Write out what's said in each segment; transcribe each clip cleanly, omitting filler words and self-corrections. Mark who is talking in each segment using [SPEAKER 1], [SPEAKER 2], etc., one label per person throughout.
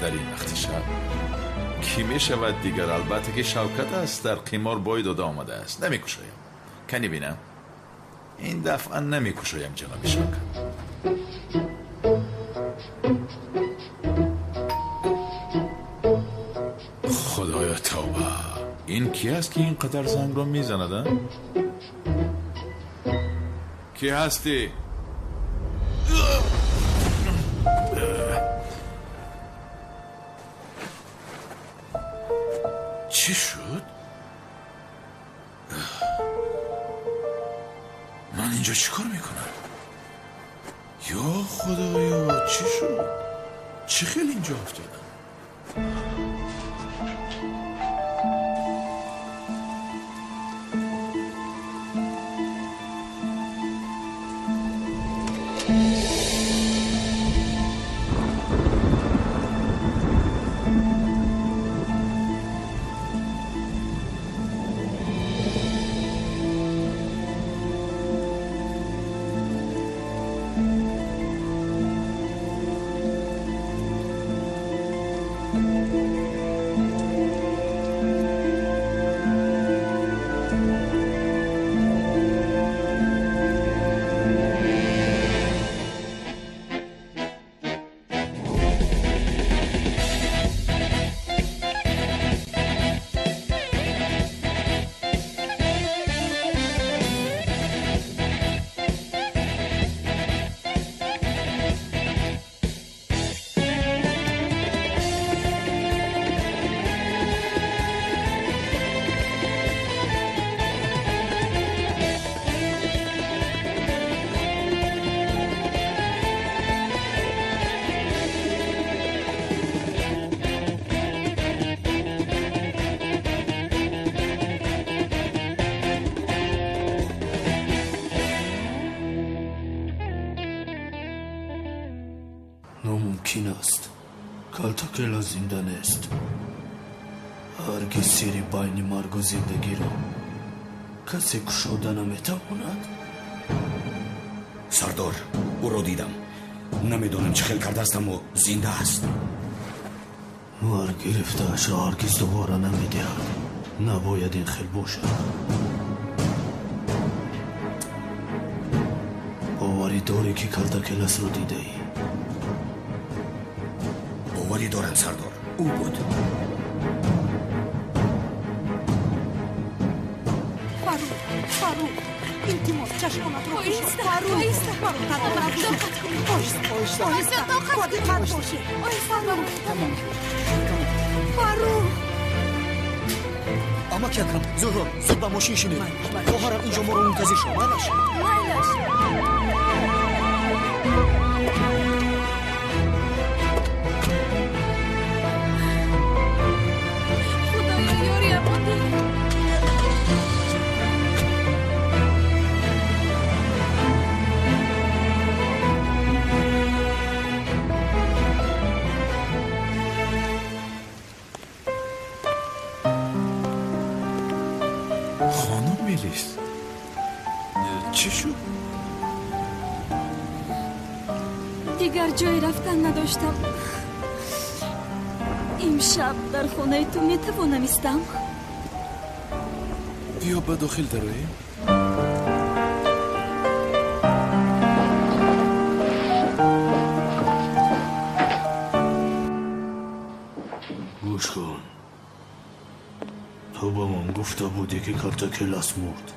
[SPEAKER 1] در این وقت شب؟ کی می شود دیگر؟ البته که شوکت است در قمار بای داده آمده است. نمی کشایم. کنی بینم این دفعه نمی کشایم جناب شوکت. خدایا توبه، این کی است که اینقدر زنگ رو می زند؟ کی هستی؟ چی شد؟ من اینجا چی کار میکنم؟ یا خدایا چی شد؟ چی خیلی اینجا افتادم؟
[SPEAKER 2] ناممکن است. کالتاکلا زنده نیست. هرگز سری بین مرگ و زندگی را کسی گشوده نمیتواند.
[SPEAKER 3] سردار، او را دیدم. نمیدانم چه خیل کرده است اما زنده است.
[SPEAKER 2] مرگ گرفته‌اش را هرگز دوباره نمیدهد. نباید این خیل باشد. باوری داری که کالتاکلاس را دیده ای؟
[SPEAKER 3] باوری دارم سردار، او بود.
[SPEAKER 4] فاروق التماس چشمانت رو بشو. فاروق فاروق
[SPEAKER 5] اما که اکرم زهرا زود به ماشین شینید. خواهرم اینجا ما رو منتظر شد. مایلش
[SPEAKER 4] خدایا یاری امانی.
[SPEAKER 1] خانم میلیس چی شد؟
[SPEAKER 6] دیگر جای رفتن نداشتم. امشب در خانه تو میتوانم ایستم؟
[SPEAKER 1] بیا به داخل درویم.
[SPEAKER 2] گوش کن. تو با من گفته بودی که کالتاکلاس مرد.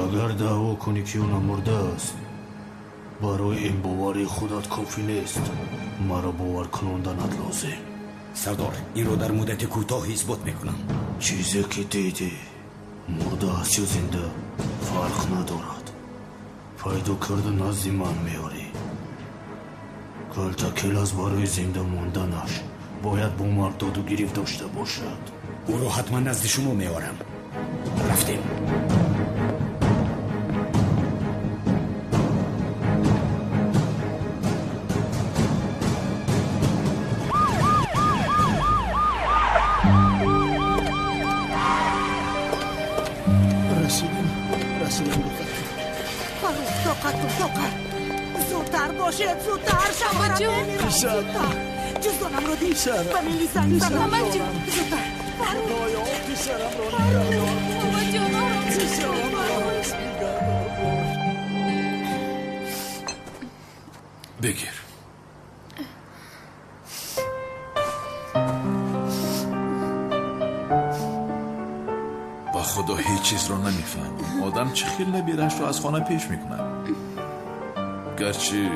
[SPEAKER 2] اگر دعوا کنی که اون مرده است، برای این باوری خودت کافی نیست. مرا باور کناندنت لازم.
[SPEAKER 3] سردار، این رو در مدت کوتاهی اثبات میکنم.
[SPEAKER 2] چیزی که دیدی مرده است یا زنده فرق ندارد. پیدا کردن نزد من میاری. کالتاکلاس برای زنده ماندنش باید با مرد داد و گریفت داشته باشد.
[SPEAKER 3] او رو حتما نزد شما میارم. رفتیم.
[SPEAKER 5] رسیدیم
[SPEAKER 4] فاروق طاقت زودتر باشید. زودتر شما را بمیرم. جزدانم رو دید و میلیسن
[SPEAKER 6] مامان جون
[SPEAKER 4] زودتر فرو
[SPEAKER 5] خدایا پسرم را نگهدار
[SPEAKER 6] مامان جون آرام
[SPEAKER 5] پسرم را
[SPEAKER 1] بگیر. با خدا هیچ چیز رو نمیفهم. آدم چه خیل نبیرش رو از خانه پیش میکنن. گرچه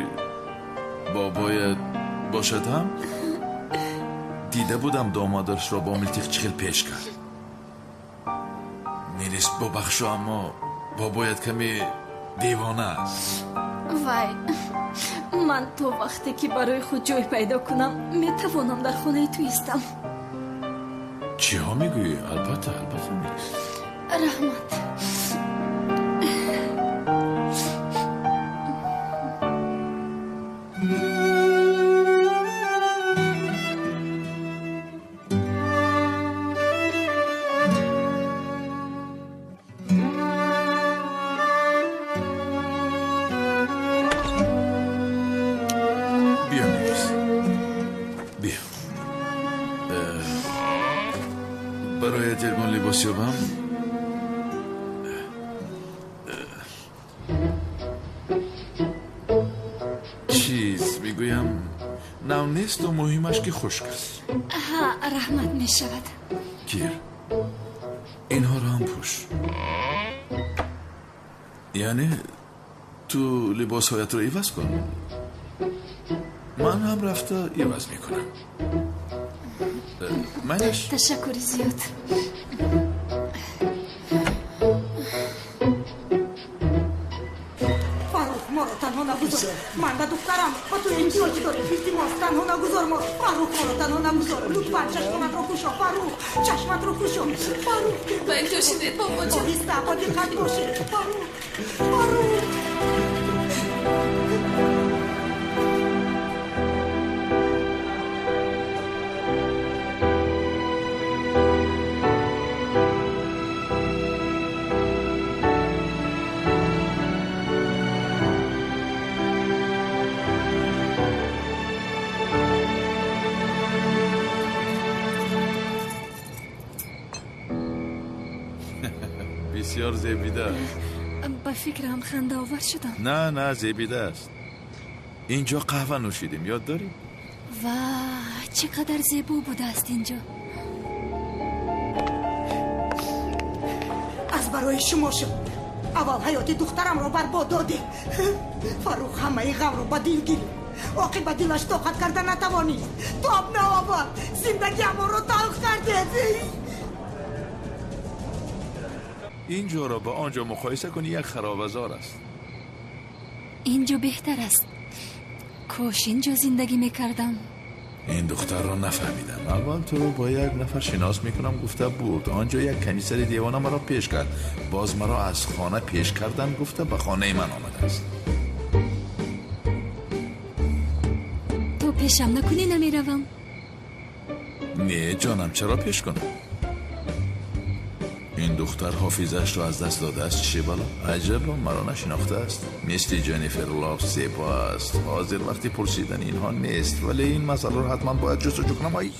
[SPEAKER 1] بابایت باشد هم دیده بودم دامادرش را با ملتیق چه خیل پیش کرد. میریست ببخشو اما بابایت کمی دیوانه است.
[SPEAKER 6] وای من تو وقتی که برای خود جای پیدا کنم میتوانم در خانه تو ایستم.
[SPEAKER 1] چی ها میگویی؟ البته میریست.
[SPEAKER 6] رحمت
[SPEAKER 1] بیا میریست. بیا برای تلگون لباس یابم. چیز میگویم نو نیست و مهمش که خشک است.
[SPEAKER 6] ها رحمت می شود.
[SPEAKER 1] گیر اینها را هم پوش. یعنی تو لباس هایت رو ایوز کن. من هم رفته ایوز میکنم. منش
[SPEAKER 6] تشکر زیاد.
[SPEAKER 4] فاروق ما رو تنها نگذار من و دخترم و تو این جایی که داریم التماس تنها نگذار ما فاروق ما رو تنها نگذار لطفا چشمت رو پوشا فاروق چشمت رو پوشا فاروق
[SPEAKER 6] با این جوشیده بابا جون
[SPEAKER 4] آهسته با دقت باشه فاروق
[SPEAKER 1] بسیار زیبیده است.
[SPEAKER 6] با فکرم خنده آور شدم.
[SPEAKER 1] نه زیبیده است. اینجا قهوه نوشیدیم یاد داری؟
[SPEAKER 6] و چقدر زیبا بوده است اینجا.
[SPEAKER 4] از برای شما شد اول حیات دخترم رو برباد داده فاروق همه غم رو با دل گیری عاقبت دلش طاقت کرده نتوانید تاب نآورد زندگی ما رو تلخ کرده.
[SPEAKER 1] اینجا را با آنجا مقایسه کنی یک خرابزار است.
[SPEAKER 6] اینجا بهتر است. کاش اینجا زندگی میکردم.
[SPEAKER 1] این دختر را نفهمیدم. اول تو رو با یک نفر شناس میکنم گفته بود. آنجا یک کنیسر دیوانه مرا پیش کرد. باز مرا از خانه پیش کردن گفته به خانه من آمده است.
[SPEAKER 6] تو پیشم نکنی نمیروم.
[SPEAKER 1] نه جانم چرا پیش کنم؟ این دختر حافظش رو از دست داده است. چی بالا؟ عجبا مرا نشناخته است. مثل جنیفر لاف زیبا است. حاضر وقتی پرسیدن اینها نیست. ولی این مسئله رو حتما باید جستجو کنم. آی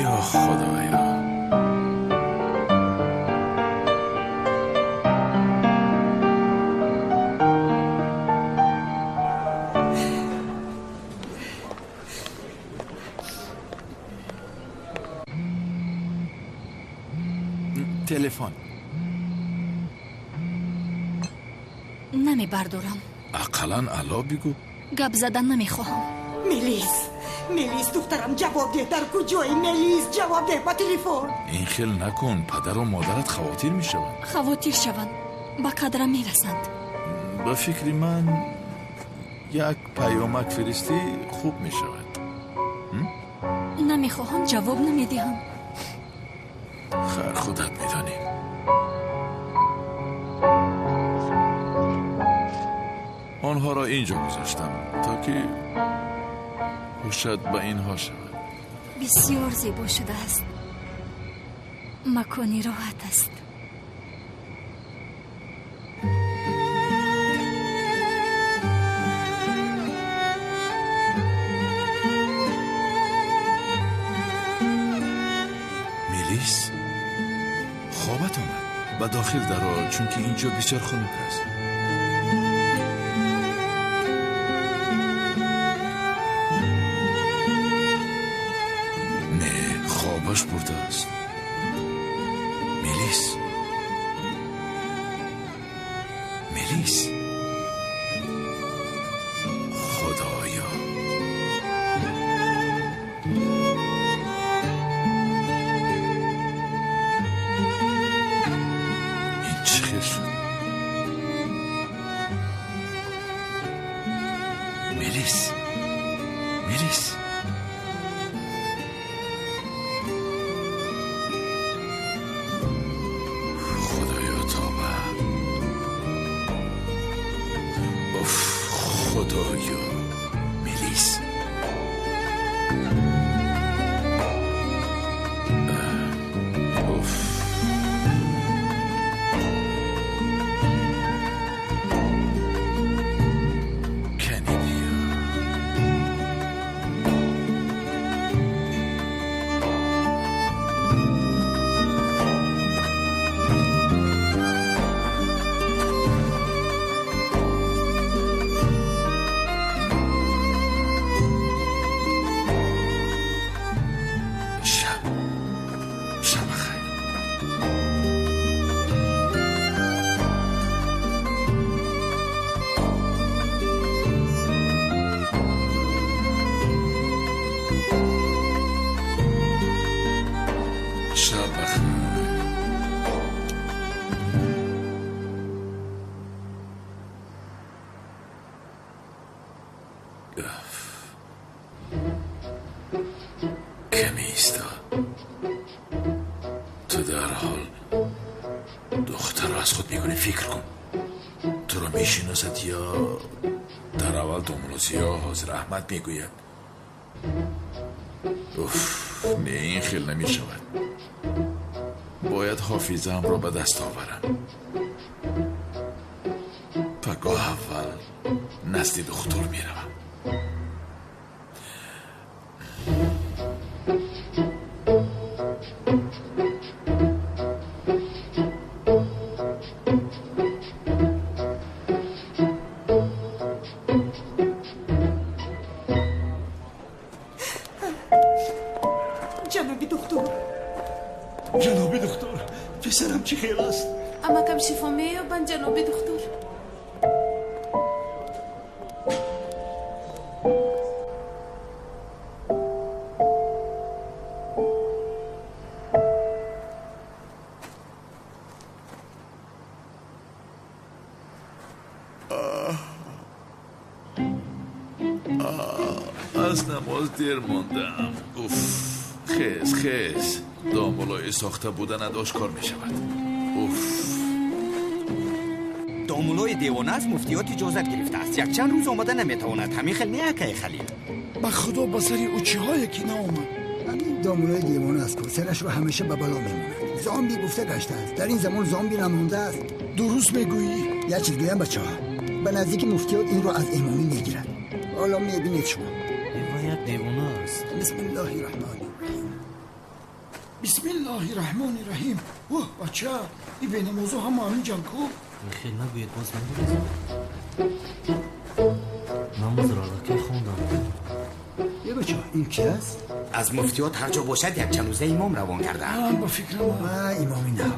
[SPEAKER 1] یا خدایا. تلفن
[SPEAKER 6] نمی بردارم.
[SPEAKER 1] اقلا الا بگو.
[SPEAKER 6] گپ زدن نمیخواهم.
[SPEAKER 4] ملیس دخترم جواب ده. در کجایی ملیس؟ جواب ده با تلفن.
[SPEAKER 1] این خیل نکن. پدر و مادرت خواتیر می شوند.
[SPEAKER 6] خواتیر شوند با قدرم میرسند.
[SPEAKER 1] با فکر من یک پیامک فرستی خوب می شود.
[SPEAKER 6] نمیخواهم جواب نمیدهم.
[SPEAKER 1] خیر خودت میدانی. آنها را اینجا گذاشتم تا که خوشت به اینها شود.
[SPEAKER 6] بسیار زیبا شده است. مکانی راحت است.
[SPEAKER 1] ملیس خوابت آمد و داخل درآ، چون که اینجا بسیار خنک است. نه، خوابش برده است. ملیس خدایا، این چه خیر شد؟ ملیس خدایا توبه. خدایا ملیس. کنی بیا. شب بخیر. شب بخیر. کمی ایستا. تو در حال دختر رو از خود میکنی، فکر کن. تو رو میشناسد یا در اول دوملوزی ها حاضر احمد میگوید؟ نه، این خیل نمیشود. باید حافظم را به دست آورم. پگاه اول نزد دکتر میروم.
[SPEAKER 2] جناب دکتر، پسرم چی خیلی است؟
[SPEAKER 7] اما کم شفا میابند جناب دکتر.
[SPEAKER 1] از نماز دیر ماندم. خیز دامولای ساخته بودن آشکار می شود.
[SPEAKER 3] دامولای دیوانه از مفتیات اجازت گرفته است. یک چند روز آمده نمیتواند. همین خیلی نیکه خلیل.
[SPEAKER 5] به خدا بسری او چی های که نامد.
[SPEAKER 8] همین دامولای دیوانه است که سرش رو همیشه به بلا میموند. زامبی گفته گشته است. در این زمان زامبی نمونده است.
[SPEAKER 5] درست میگویی.
[SPEAKER 8] یه چیز گویم بچه ها، به نزدیک مفتیات این رو از امامی میگیرن. حالا میبینید شما.
[SPEAKER 5] این یک دیوانه است.
[SPEAKER 8] بسم الله الرحمن الرحیم.
[SPEAKER 5] بسم الله الرحمن الرحیم. اوه بچه این بین موضوع هم همین جان کو.
[SPEAKER 9] خیلی نگوید باز نمیرسیم. نماز را که خوندم.
[SPEAKER 8] یه بچه این کی است؟
[SPEAKER 3] از مفتیات هر جا باشد یک چند روزه امام روان کرده.
[SPEAKER 5] من با فکرم
[SPEAKER 8] امامی نه.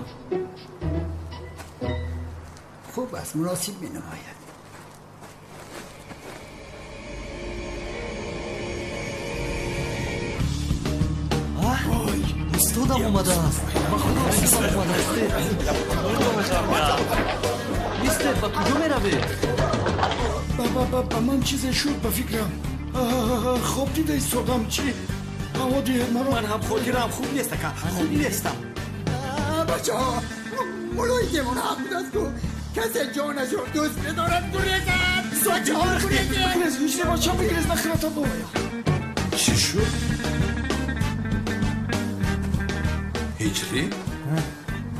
[SPEAKER 8] خوب است، مناسب می نماید.
[SPEAKER 9] استادم اومده است. با خدا استادم اومده است. نیسته با کجا میروی؟
[SPEAKER 5] با من چیز شد با فکرم. خوب دیده استادم چی؟ هوا دیه
[SPEAKER 3] من هم خودگیرم خوب نیست که خوب نیستم.
[SPEAKER 8] بچه ها مولای دیوانه هم بود است که کسی جانش رو دوست بدارد گریزد. بچه ها گریزد.
[SPEAKER 5] بگریز میشه بچه بگریز نخیرتا باید.
[SPEAKER 1] چی شد؟ هجری؟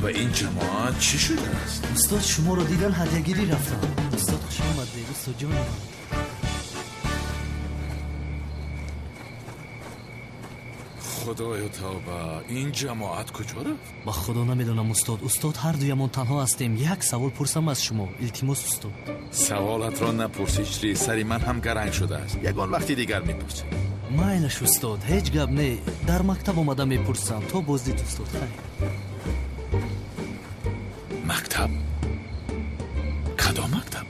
[SPEAKER 1] و این جماعت چی شده است؟
[SPEAKER 9] استاد شما رو دیدن هدیه‌گیری رفتم. استاد خوش آمد استاد جان.
[SPEAKER 1] خدایا توبه، این جماعت کجا رفت؟
[SPEAKER 9] با خدا نمیدونم استاد هر دویمون تنها هستیم. یک سوال پرسم از شما، التماس استاد.
[SPEAKER 1] سوالت را نپرسیش، سری من هم گرنگ شده است. یگان وقتی دیگر میپرسی.
[SPEAKER 9] مایلش استاد، هیچ گپ نه. در مکتب اومدم میپرسم تو بازدید استاد. خیر.
[SPEAKER 1] مکتب؟ کدام مکتب؟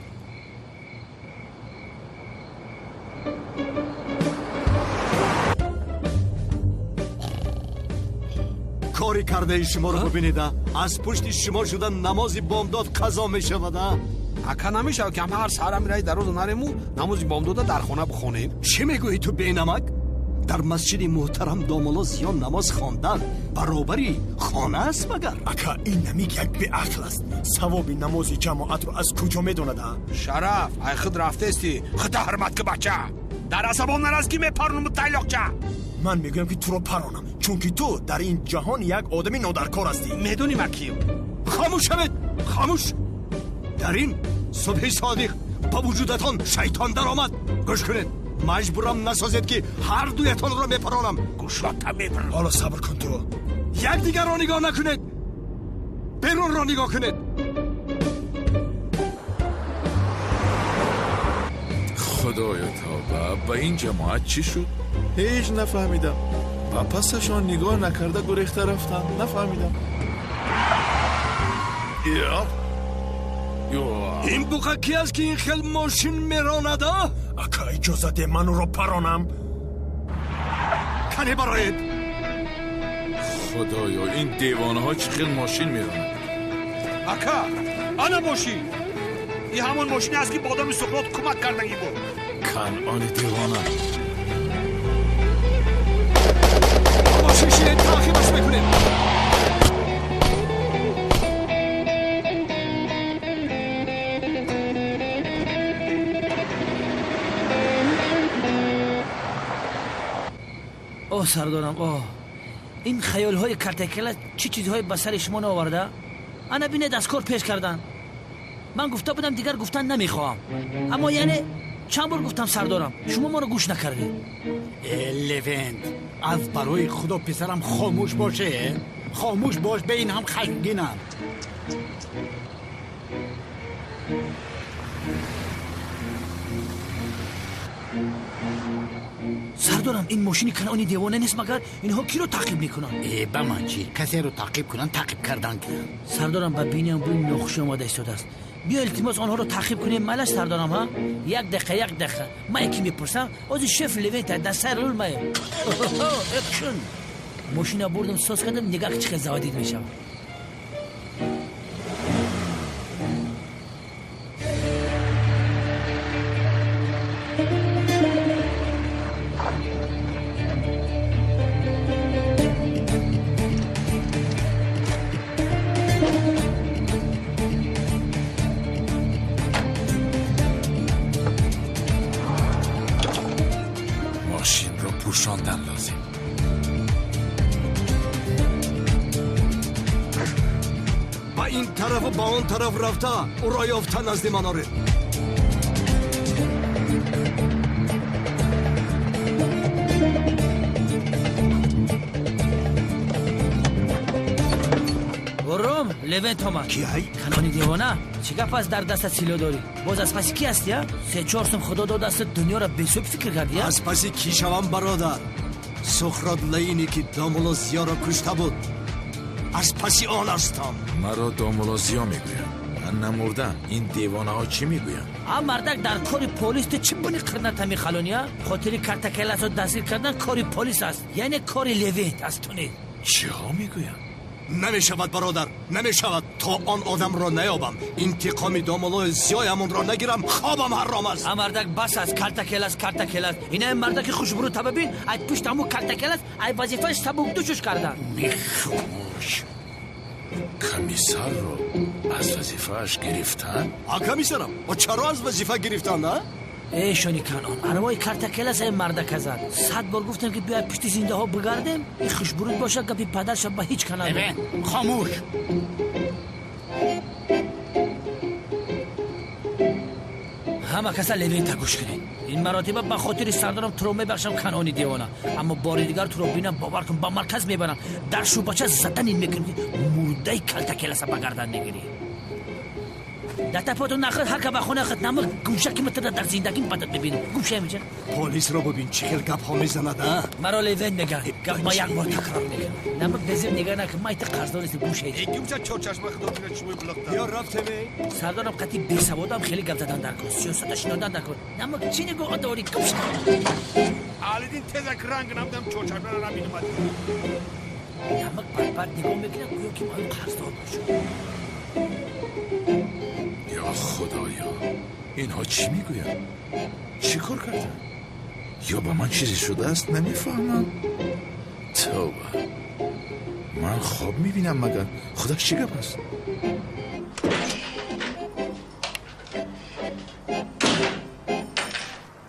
[SPEAKER 2] کاری کرده شما رو ببینید، از پشت شما شدن نماز بامداد قضا می شود.
[SPEAKER 10] اکا نمیشه که همه هر سهر میرایی در روز نرمو نماز بامداد در خانه بخونیم.
[SPEAKER 2] چی میگویی تو بینمک؟ در مسجد محترم دامالا زیان نماز خواندن برابری خانه است مگر؟
[SPEAKER 5] اکا این نمیگ یک به عقل است. ثواب نماز جماعت رو از کجا میدوند؟
[SPEAKER 10] شرف ای خود رفته استی خدا حرمت که بچه در عصبان نرسکی میپرونم تایلاقچه.
[SPEAKER 5] من میگویم که تو رو پرانم، چون که تو در این جهان یک آدمی نادرکار هستی.
[SPEAKER 10] میدونی من کیم؟
[SPEAKER 2] خاموش شوید، خاموش. در این صبح صادق با وجودتان شیطان در آمد. گوش کنید، مجبورم نسازید که هر دویتان را میپرانم.
[SPEAKER 10] گوشات میپرانم.
[SPEAKER 5] حالا صبر کن تو.
[SPEAKER 2] یک دیگر را نگاه نکنید، بیرون را نگاه کنید.
[SPEAKER 1] خدایا توبه، با این جماعت چی شد؟ هیچ نفهمیدم. و پسشان نگاه نکرده گریخته رفتن. نفهمیدم.
[SPEAKER 2] این بوقه کی است که این خیل ماشین میرانده؟
[SPEAKER 5] اکا اجازه ده من رو پرانم.
[SPEAKER 2] کنی برایت.
[SPEAKER 1] خدایا این دیوانه ها چه خیل ماشین میرانند.
[SPEAKER 10] اکا آنا ماشین، این همون ماشین است که با آدم سقراط کمک کردنگی بود.
[SPEAKER 1] کنعان دیوانه.
[SPEAKER 2] ماشین شیه تاخیبش میکنیم.
[SPEAKER 11] اوه سردارم، اوه این خیال های کرتکل چی چیزهای به سر شما نآورده؟ انا بینه دستکار پیش کردن. من گفته بودم دیگر گفتن نمیخوام، اما یعنی چند بار گفتم سردارم، شما ما رو گوش نکردید.
[SPEAKER 12] لوینت، از برای خدا پسرم خاموش باشه. خاموش باش، به این هم خشمگینم.
[SPEAKER 11] سردارم این ماشین کنعانی دیوانه نیست مگر؟ اینها کی رو تعقیب میکنن؟
[SPEAKER 12] به من چی؟ کسی رو تعقیب کنن، تعقیب کردن که
[SPEAKER 11] سردارم با بینیم بوی نقشه اومده ایستاده است. بیا التماس آنها رو تعقیب کنیم. مالش سردارم ها؟ یک دقیقه ما یکی میپرسم از شف لوینت در سر رول ما اکشن. ماشین بردم ساز کردم، نگاه چقدر زوادید میشه.
[SPEAKER 1] ماشین رو پوشاندن لازم.
[SPEAKER 2] با این طرف و با اون طرف رفته او را یافته نزد مناره.
[SPEAKER 11] برم لوینت ها
[SPEAKER 2] کی هی؟
[SPEAKER 11] کنانی دیوانه چی گپ است در دست سیلا داری؟ باز از پسی کی هستی؟ 3-4 سم خدا داد دست دنیا را بسوب فکر کردی؟
[SPEAKER 2] از پسی کی شوم برادر؟ سخرات لینی که دامولا زیا را کشته بود، از پسی آن هستم.
[SPEAKER 1] مرا دامولا زیا میگویم، من نمردم. این دیوانه ها چی میگویم؟
[SPEAKER 11] مردک در کاری پلیس چی بونی قرنت همی خلونیا؟ خاطری کرتکلت رو دستگیر کردن کاری پلیس است، یعنی کاری لوینت است. تو نه
[SPEAKER 1] چی ها میگویم؟
[SPEAKER 2] نمی شود برادر، نمی شود. تا آن آدم را نیابم، انتقام دامولای زیایمون را نگیرم، خوابم حرام است.
[SPEAKER 11] مردک بس است، کرتکلت. اینا مردک خوشبرو تا ببین، ای پشت همو کرتکلت ای وظیفه‌اش سبک دوشش کردن.
[SPEAKER 1] میخوش کمیسر رو از وظیفه‌اش گرفتن؟
[SPEAKER 2] کمیسرم و چرا از وظیفه گرفتن نه؟
[SPEAKER 11] ای شونی کنان اروای کرتکلس این مردک زد. 100 بار گفتم که بیاید پشت زنده ها بگردیم، این خوشبرود باشه گپی پدرش با هیچ کنن.
[SPEAKER 12] ببین خاموش.
[SPEAKER 11] همه کسا لوینت گوش کنید. این مراتبه به خاطر سردارم ترومه بخشم کنانی دیوانه، اما بار دیگر تو رو بینم باور کن با مرکز میبرم در شوبچه زدن این میکنی مرده کلتا کلسه بگردن میگیری. در تپاتو نخد هر که بخونه خد نمک گوشه که متر در زندگی بدت ببینم. گوشه میشه
[SPEAKER 10] پلیس رو ببین چه خیلی گپ ها میزنه.
[SPEAKER 11] مرا لیون میگه گپ ما یک بار تکرار میگه. نمک بزیر نگه نکن ما ایت قرضدار نیست گوشه ایدی.
[SPEAKER 10] گوشه چور چشم خدا دیگه چوی بلخته. یا رفته می؟
[SPEAKER 11] سردارم قطعی بی سوادم خیلی گپ زدن در کن. سیاستش ندادن در کن. نمک چی نگو آداری گوشه.
[SPEAKER 10] آلیدین تزک رنگ نمیدم چور چشم را نمیدم.
[SPEAKER 11] نمک بعد نگاه میکنم گویا که ما قرضدار باشه.
[SPEAKER 1] یا خدایا اینها چی میگوین؟ چی کار کردن؟ یا با من چیزی شده است نمیفهمم. توبه من خواب میبینم مگر خدا چی گپ است؟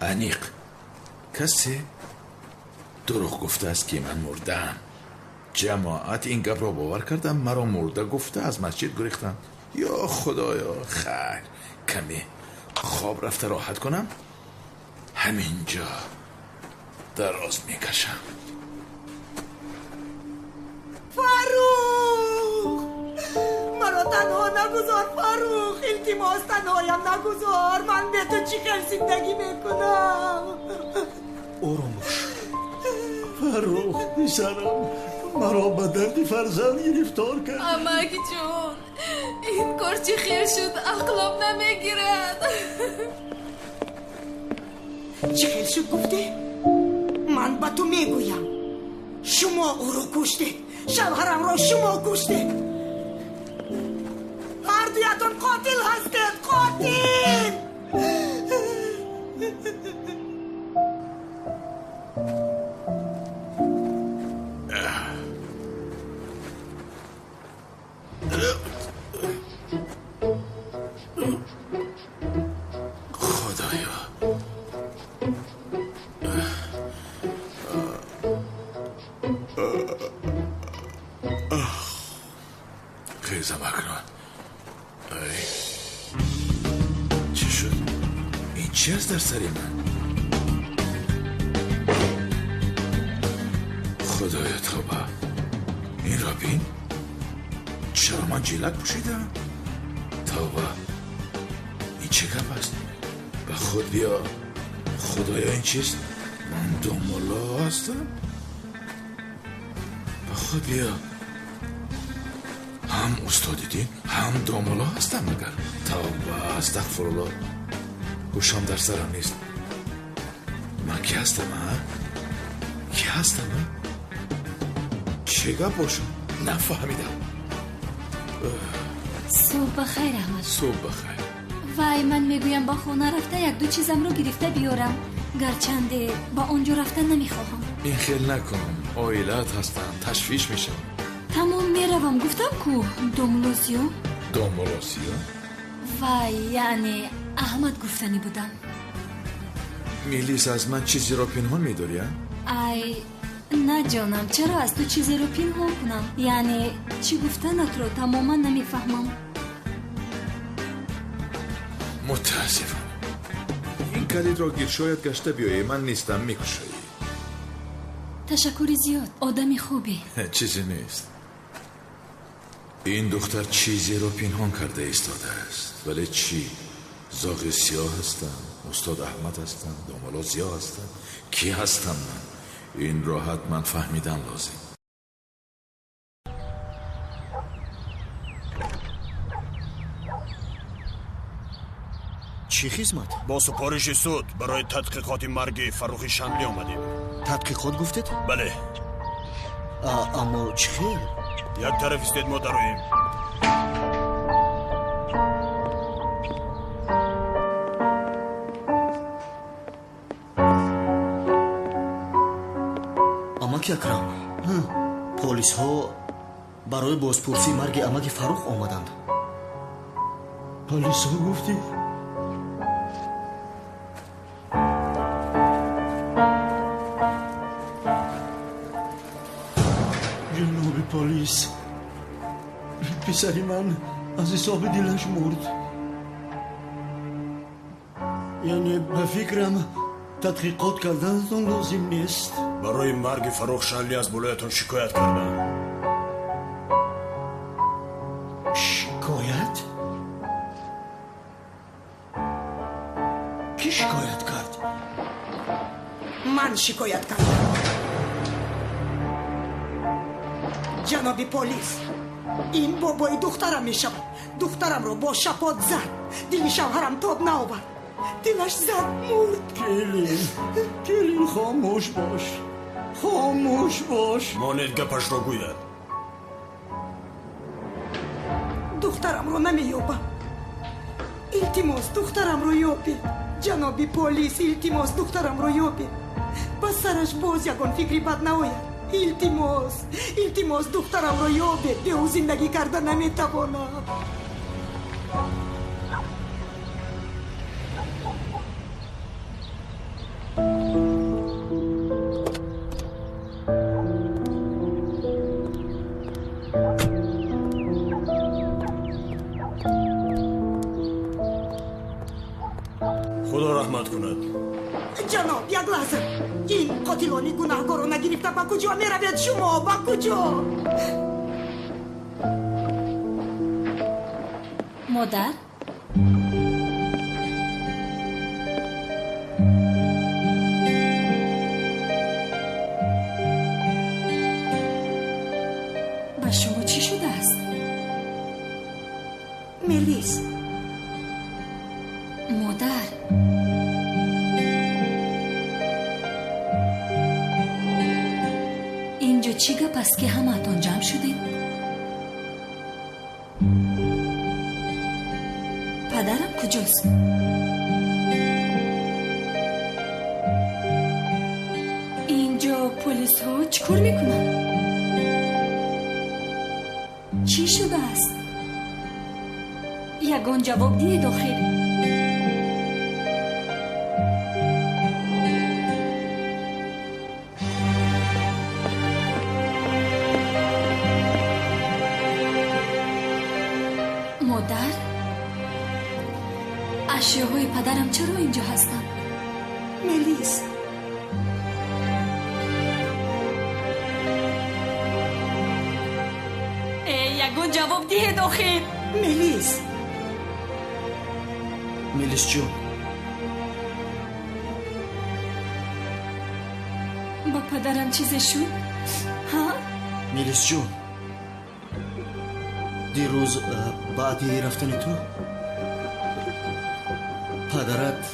[SPEAKER 1] انیق کسی دروغ گفته است که من مردم. جماعت این گپ را باور کردم مرا مرده گفته از مسجد گریختم. یا خدایا خیر کمی خواب رفته راحت کنم. همینجا دراز میکشم.
[SPEAKER 4] فاروق مرا تنها نگذار فاروق، التماس تنهایم نگذار. من به تو چی خیلی زندگی میکنم.
[SPEAKER 2] آرامش فاروق بیسرم مرا به درد فرزند گرفتار کرد.
[SPEAKER 7] اماک جون این کار چی خیر شد اقلام نمیگیرد.
[SPEAKER 4] چی خیلی شد گفته؟ من با تو میگویم شما او رو کشتید، شوهرم را شما کشتید. هر دویتون قاتل هستید. قاتل.
[SPEAKER 1] خیزم اکران. چی شد؟ این چی است در سری من؟ خدایا توبه این را بین؟ چرا من جیلک پوشیدم؟ توبه این چه گپ است؟ به خود بیا. خدایا این چیست؟ من دومالا هستم؟ به خود بیا. هم استادی دین هم دامالا هستم مگر؟ توبه استغفرالله گوشم در سرم نیست. من کی هستم ها؟ کی هستم ها؟ چه گپ باشم؟ نفهمیدم.
[SPEAKER 6] صبح بخیر احمد.
[SPEAKER 1] صبح بخیر.
[SPEAKER 6] وای من میگویم با خونه رفته یک دو چیزم رو گرفته بیارم، گرچنده با اونجا رفتن نمیخواهم.
[SPEAKER 1] این خیل نکنم آیلت هستم تشویش میشم.
[SPEAKER 6] تمام میروم گفتم کو دوملوسیو.
[SPEAKER 1] دوملوسیو؟
[SPEAKER 6] وای یعنی احمد گفتنی بودم.
[SPEAKER 1] میلیس از من چیزی را پنهان میداری؟
[SPEAKER 6] ای نه جانم چرا از تو چیزی رو پنهان کنم؟ یعنی چی گفتنت رو تماما نمیفهمم.
[SPEAKER 1] متاسفم. این کلید را گیر شاید گشته بیایی من نیستم میکشایی.
[SPEAKER 6] تشکری زیاد آدمی خوبی.
[SPEAKER 1] چیزی نیست. این دختر چیزی رو پنهان کرده ایستاده است. ولی چی؟ زاغ سیاه هستم، استاد احمد هستم، دامالا زیاه هستم. کی هستم من؟ این را حتما فهمیدن لازم.
[SPEAKER 2] چی خدمت؟
[SPEAKER 10] با سپارش سود برای تحقیقات مرگ فروخ شملی آمدیم.
[SPEAKER 2] تحقیقات گفتید؟
[SPEAKER 10] بله.
[SPEAKER 2] اما چی خیر؟
[SPEAKER 10] یک طرف استید ما داریم.
[SPEAKER 2] اماک اکرم پلیس ها برای بازپرسی مرگ اماک فروخ آمدند. پلیس ها گفتی؟ جناب پلیس پسری من از حساب دلش مرد. یعنی به فکرم
[SPEAKER 5] تدقیقات کردنتان لازم نیست.
[SPEAKER 2] برای مرگ فروخ شنلی از بلایتان شکایت کردن.
[SPEAKER 5] شکایت؟ کی شکایت کرد؟
[SPEAKER 4] من شکایت کردم. جناب پلیس، این بابای دخترم می شود. دخترم رو با شپات زد. دیگه شوهرم تاب نآورد. دلش زد مرد.
[SPEAKER 5] کلین خاموش باش. خاموش باش.
[SPEAKER 2] مانید گپش رو گوید.
[SPEAKER 4] دخترم رو نمییابم. التماس دخترم رو یابید. جناب پلیس، التماس دخترم رو یابید. با سرش باز یکان فکری بد ناید. التماس دخترم رو یابید. به او زندگی کردن نمیتوانم.
[SPEAKER 2] خدا رحمت کند.
[SPEAKER 4] جناب یک لحظه. این قاتلانی گناهکار رو نگرفته با کجا میروید شما؟ با کجا؟
[SPEAKER 6] مادر؟ با شما چی شده است؟
[SPEAKER 4] ملیس.
[SPEAKER 6] مادر اینجا چی گپ است که همه‌تان جمع شدید؟ پدرم کجاست؟ اینجا پلیس ها چیکار میکنن؟ چی شده است؟ یگان جواب دیه داخل. مادر؟ اشیاهای پدرم چرا اینجا هستن؟
[SPEAKER 4] ملیس.
[SPEAKER 6] یگان جواب دیه داخل.
[SPEAKER 4] ملیس.
[SPEAKER 5] ملیس جون،
[SPEAKER 6] با پدرم چیزی شد؟ ها؟
[SPEAKER 5] ملیس جون، دیروز بعدی رفتن تو پدرت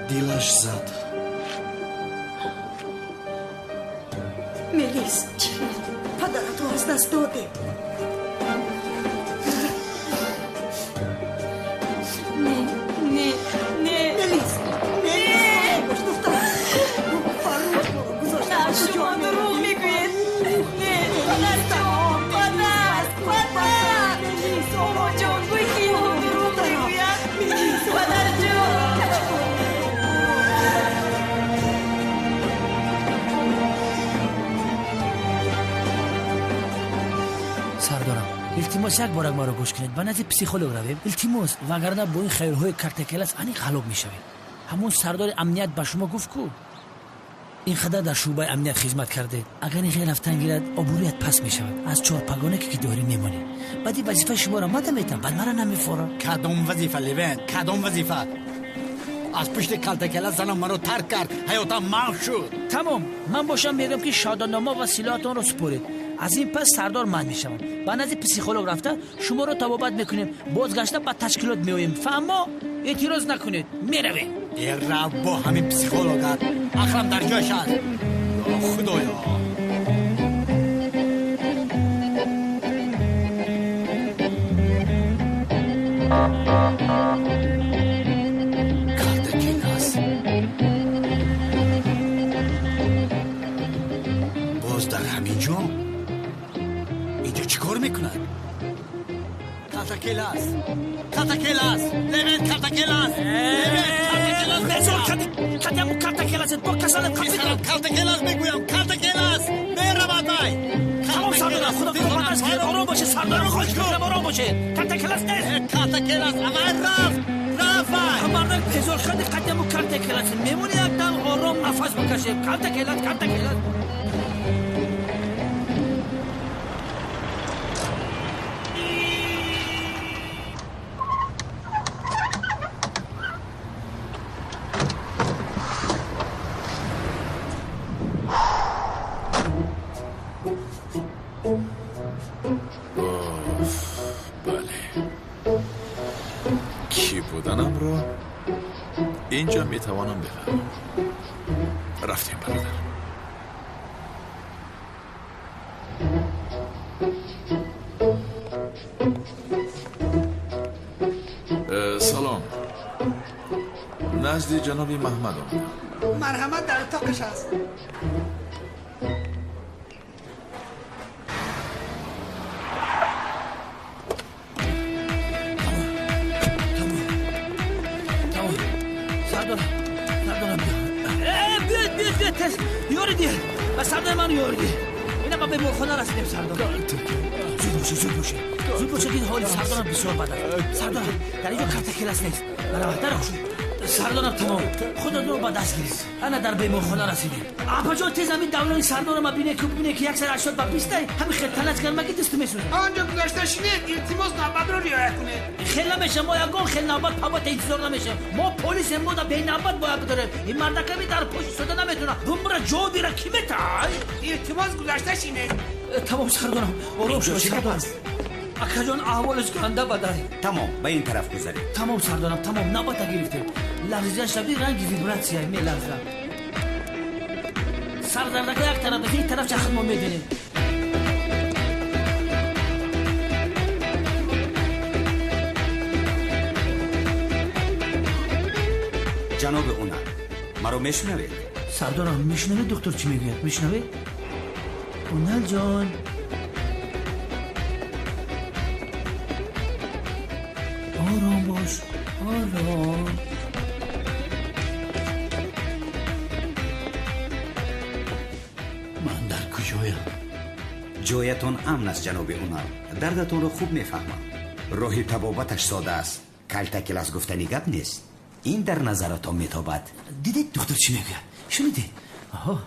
[SPEAKER 5] دلش زد.
[SPEAKER 4] ملیس، پدرت رو از دست داده.
[SPEAKER 6] نه
[SPEAKER 4] ملیس. باش دخترم. فروخ برو گذاشت.
[SPEAKER 6] شما دروغ میگوید. نه پدر جان، پدر شما جان گوی که او دروغ میگوید. پدر جان.
[SPEAKER 11] سردارم التماس یک بار ما رو گوش کنید. با نزد پسیخولوگ رویم. التماس وگرنه با این خیرهای کارتکلاس انیق غلاب میشویم. همون سردار امنیت با شما گفت کو این خدا در شعبه امنیت خدمت کرده. اگر این غیر رفتن گیرد آبرویت پس میشود. از چهار پگانه که داری میمونی. بعدی وظیفه شما را ماده میتم. بعد مرا نمیفوره.
[SPEAKER 12] کدام وظیفه لیون؟ کدام وظیفه؟ از پشت کلتکلا زنم مرا ترک کرد. حیاتم محو شد.
[SPEAKER 11] تمام. من باشم میگم که شادانامه و سلاحتون رو سپرید. از این پس سردار من میشم. با نزد پسیخولوگ رفته شما رو تبابت میکنیم. بازگشته با تشکیلات میویم. فهمو؟ اعتراض نکنید. میرویم.
[SPEAKER 12] ای رب با همین پسیخولوگات اخرم در جاش هست. یا خدایا. کلتکلاس باز در همین جا اینجا چیکار میکنن؟ کلتکلاس لیون کلتکلاس
[SPEAKER 11] بزار کدیم کلتکلاس با کسانم
[SPEAKER 12] کلتکلاس میگویم کلتکلاس میرمدای
[SPEAKER 11] تمام سردار خدا قربان است که آرام باشه. سردار خوش کنه آرام باشه. کلتکلاس نیست.
[SPEAKER 12] کلتکلاس اما رفت
[SPEAKER 11] فای مردم پزول خدی قدمو کارت کلاس میمونی یک دم آرام نفس بکشه کارت کلاس
[SPEAKER 1] کی بودنم رو اینجا میتوانم بفهمم. رفتیم برادر. سلام، نزد جنابی محمد آمدم.
[SPEAKER 8] مرحمت در اتاقش هست.
[SPEAKER 11] یوردی و سردار من یوردی اینا با به مرخانه رسیدیم. سردار زود باشه دید حالی سردارم بسیار بده. سردار در اینجا کارت کلاس نیست برابر سردارم تمام خدا دور با دست گیرید. انا در به مرخانه رسیدیم. اپا جان تیز همین دولانی سردارم بینه که بینه که 180 با 20 همین خیلی تلت کرد مگه دست میسوزه.
[SPEAKER 8] آنجا گذاشته شینه التماس نوبت رو رعایت کنه.
[SPEAKER 11] خیلی نمیشه ما یگان خیلی نوبت پاوت انتظار نمیشه. ما پلیس ما به نوبت باید داره. این مردکه می در پشت شده نمیتونه. دومره جو بیره کی میتای؟
[SPEAKER 8] التماس گذاشته شینه.
[SPEAKER 11] تمام سردارم آروم شو سردار. اکا جان احوالش گنده بده.
[SPEAKER 3] تمام به این طرف گذارید.
[SPEAKER 11] تمام سردارم تمام نوبت گرفته. لحظه شبیه رنگ ویبراسیون می لرزه. سردردگی یک طرف این طرف چه خدمت میبینیم.
[SPEAKER 3] جناب اونر مرا میشنوید؟
[SPEAKER 11] سردارم میشنوید دکتر چی میگه؟ میشنوید؟ اونر جان آرام باش آرام.
[SPEAKER 12] من در کجایم؟
[SPEAKER 3] جایتون امن است جناب اونر. دردتون رو خوب میفهمم. راهی طبابتش ساده است. کلتا کلاس گفتنی گپ نیست. این در نظرتان میتابد.
[SPEAKER 11] دیدید دکتر چی میگه؟ شنیدید؟ آها.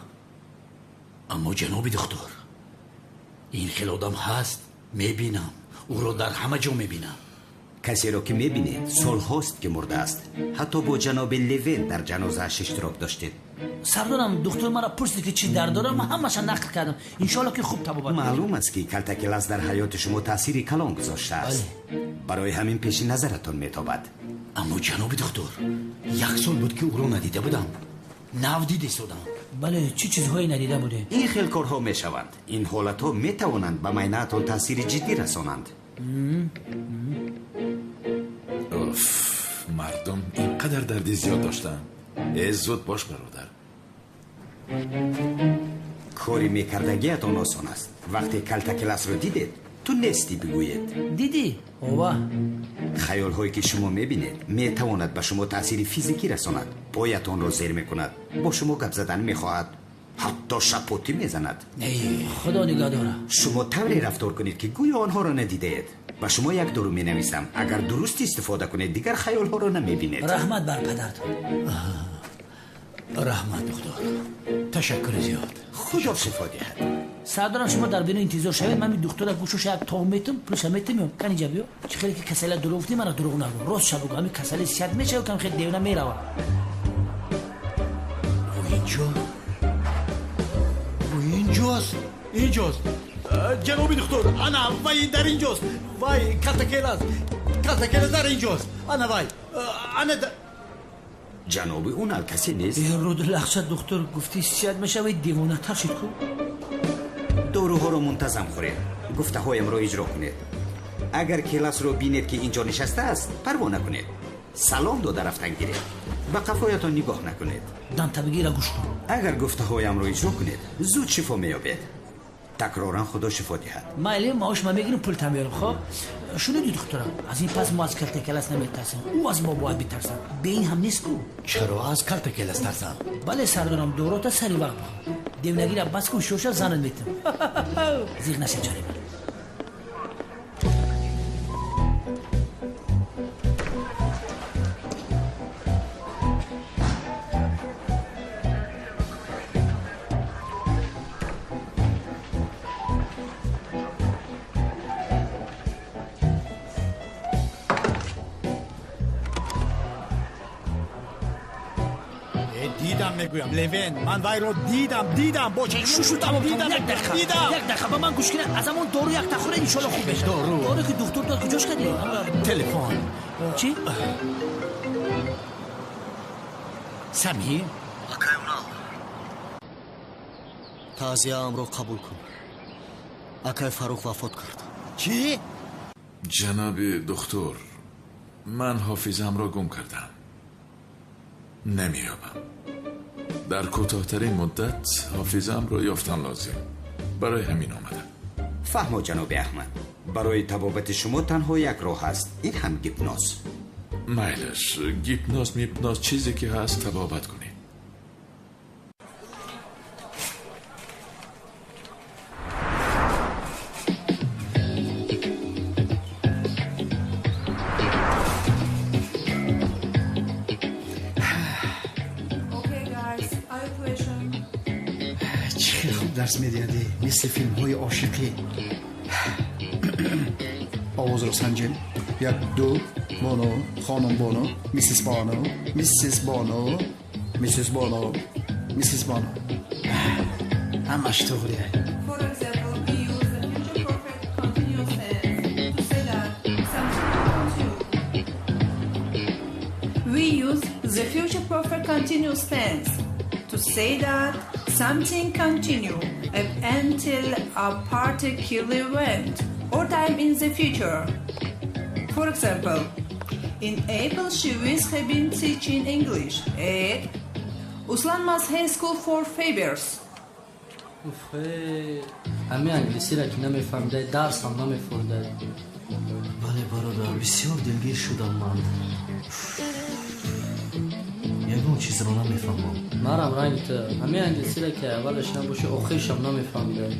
[SPEAKER 12] اما جناب دکتر این خیلی آدم هست میبینم او رو در همه جا میبینم.
[SPEAKER 3] کسی رو که میبینید سال هاست که مرده است. حتی با جناب لیوین در جنازه‌اش اشتراک داشتید.
[SPEAKER 11] سردارم دکتر مرا پرسید که چی درد داره من همش نقل کردم. انشالله که خوب طبابت.
[SPEAKER 3] معلوم است که کلتا کلاس در حیات شما تأثیری کلان گذاشته است. برای همین پیش نظرتان میتابد.
[SPEAKER 12] اما جناب دکتر 1 سال بود که او رو ندیده بودم. نو دیده شدم.
[SPEAKER 11] بله چی چیزهایی ندیده بوده؟
[SPEAKER 3] این خیلی کارها میشوند. این حالت ها میتوانند به معاینه‌تان تأثیر جدی رسانند.
[SPEAKER 1] مردم اینقدر دردی زیاد داشتن. زود باش برادر.
[SPEAKER 3] کاری میکردگیتان آسان است. وقتی کلتا کلاس رو دیدید تو نیستی بگوید.
[SPEAKER 11] دیدی؟ اوه.
[SPEAKER 3] خیال هایی که شما میبینید میتواند به شما تأثیر فیزیکی رساند. پایتان رو زیر میکند. با شما گپ زدن میخواهد. حتی شپوتی میزند.
[SPEAKER 11] خدا نگاه داره.
[SPEAKER 3] شما طوری رفتار کنید که گویا آنها رو ندیدید. با شما یک دورو می نویسم. اگر درست استفاده کنید دیگر خیال ها رو نمیبینید.
[SPEAKER 11] رحمت بر پدرتان.
[SPEAKER 12] رحمت دکتر تشکر زیاد.
[SPEAKER 3] خدا شفا دهد.
[SPEAKER 11] سردارم شما در بینو انتظار شوید. من این دکتر گوشش یک تاهم میتم پلوس میتم کن اینجا بیو. چه خیلی که کسل دروغتی مرا دروغ نگو. راست شب همین کسل سیاد میشه و کم خیلی دیونه میره.
[SPEAKER 12] و اینجاست. جناب دکتر انا وای در اینجاست. وای کلتا کلاس در اینجاست. انا وای انا
[SPEAKER 3] جناب اونال کسی نیست.
[SPEAKER 11] این رو لحظه دکتر گفتی سیاد میشه و دیوانه تر شد کو.
[SPEAKER 3] دوروها رو منتظم خورید. گفته هایم رو اجرا کنید. اگر کلاس رو بینید که اینجا نشسته است پروا نکنید. سلام داده رفتن گیرید. به قفایتان نگاه نکنید.
[SPEAKER 11] دانتا بگیره گوش کن.
[SPEAKER 3] اگر گفته هایم رو اجرا کنید زود شفا میابید. تکرارا خدا شفا دهد.
[SPEAKER 11] مالی ماش ما میگیریم پول تمیارم. خب شنیدی دکترم از این پس ما از کلتا کلاس نمیترسیم. او از ما باید بترسن. به این هم نیست کو.
[SPEAKER 12] چرا از کلتا کلاس ترسم؟
[SPEAKER 11] بله سردارم دوراتا سری وقت بخون. دیونگی را بس کن شوشا زنن میتم. زیغ نشه جاری من.
[SPEAKER 12] میگویم لوین من وای رو دیدم با چشم دیدم
[SPEAKER 11] یک دقیقه با من گوش کن. از همون دارو یک تخوره ان شاء الله خوب بشه. دارو که دکتر داد کجاش کردی؟
[SPEAKER 12] تلفن
[SPEAKER 11] چی؟
[SPEAKER 12] سمی
[SPEAKER 2] تعزیه‌ام رو قبول کن. اکای فاروق وفات کرد.
[SPEAKER 12] چی؟
[SPEAKER 1] جناب دکتر، من حافظم را گم کردم. نمی‌یابم. در کوتاه‌ترین مدت حافظم را یافتن لازم. برای همین آمدم.
[SPEAKER 3] فهمو جناب احمد، برای طبابت شما تنها یک راه است، این هم گیپنوز.
[SPEAKER 1] میلش، گیپنوز چیزی که هست طبابت کنی.
[SPEAKER 5] چه خوب درس میدیدی مثل فیلم های عاشقی. آواز رو سنجیم. 1 2 بانو خانم بانو میسیس بانو میسیس بانو میسیس بانو میسیس بانو همش طوریه.
[SPEAKER 6] For example, we use the future perfect continuous tense to say that something continues until a particular event or time in the future. For example, in April she will have been teaching English at Uslan Mazhen School for Fabiers.
[SPEAKER 9] همه انگلیسی را که نمیفهمده درس هم نمیفهمده.
[SPEAKER 2] بله برادر بسیار دلگیر شدم من. یگون چیز رو نمیفهمم.
[SPEAKER 9] مرم رنگ همه انگلیسی را که اولش نباشه آخرش هم نمیفهمده.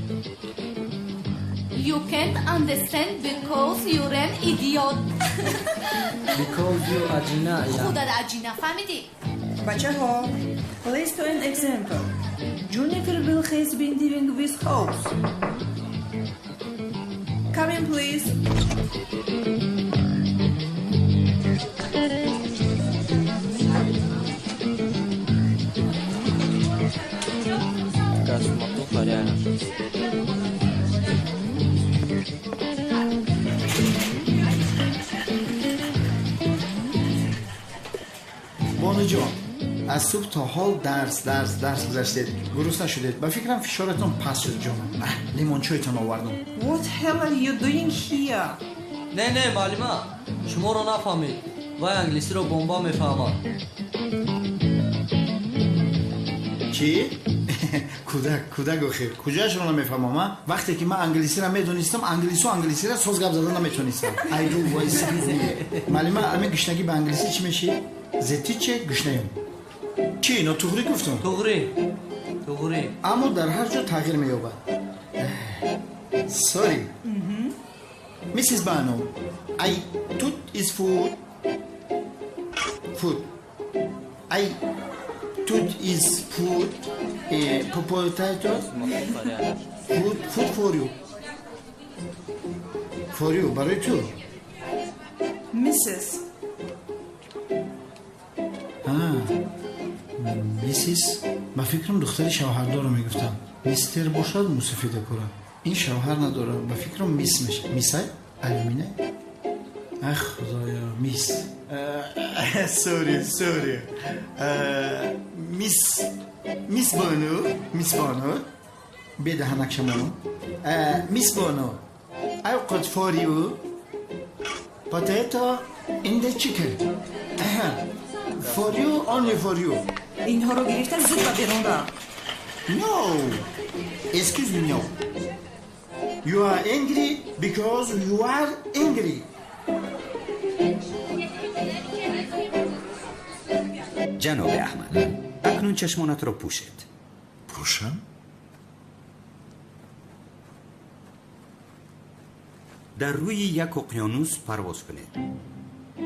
[SPEAKER 7] You can't understand because you're an idiot.
[SPEAKER 9] Because you عجینه.
[SPEAKER 7] خدا در عجینه فهمیدی؟
[SPEAKER 6] بچه ها, let's do an example. Juniper Bill has been living with house. Come in, please.
[SPEAKER 5] بانو جان از صبح تا حال درس گذاشتید. گروس نشدید. با فکرم فشارتون پس شد جانم. لیمون چایتون آوردم.
[SPEAKER 6] What hell are you doing here?
[SPEAKER 9] نه معلمه شما رو نفهمید و انگلیسی رو بمبا میفهمم.
[SPEAKER 5] چی؟ کودک آخر کجاش رو نمیفهمم. وقتی که من انگلیسی را میدونستم انگلیسی را سوز گپ زدن نمیتونستم. ایدو وایس معلمه امی گشنگی به انگلیسی چی میشه؟ زتی چه گشنیم. چی اینا توغری گفتم؟
[SPEAKER 9] توغری
[SPEAKER 5] اما در هر جا تغییر مییابد. Sorry. Mrs. Bano, I took is food. I took is food. Potatoes. Food for you. For you, برای تو.
[SPEAKER 6] Mrs.
[SPEAKER 5] میسیس با فکرم دختر شوهردار رو میگفتم. میستر باشد موسفیده پورا. این شوهر نداره. با فکرم میس میشه. میسای علومینه. اخ خدایا میس. سوری میس بانو بده هنک شمانو. میس بانو I got for you potato in the chicken. For you, only for you.
[SPEAKER 6] اینها رو گرفتن زود و بیرون را.
[SPEAKER 5] No. Excuse me, no. You are angry because you are angry.
[SPEAKER 3] جناب احمد، اکنون چشمانت رو پوشید.
[SPEAKER 1] پوشم؟
[SPEAKER 3] در روی یک اقیانوس پرواز کنید.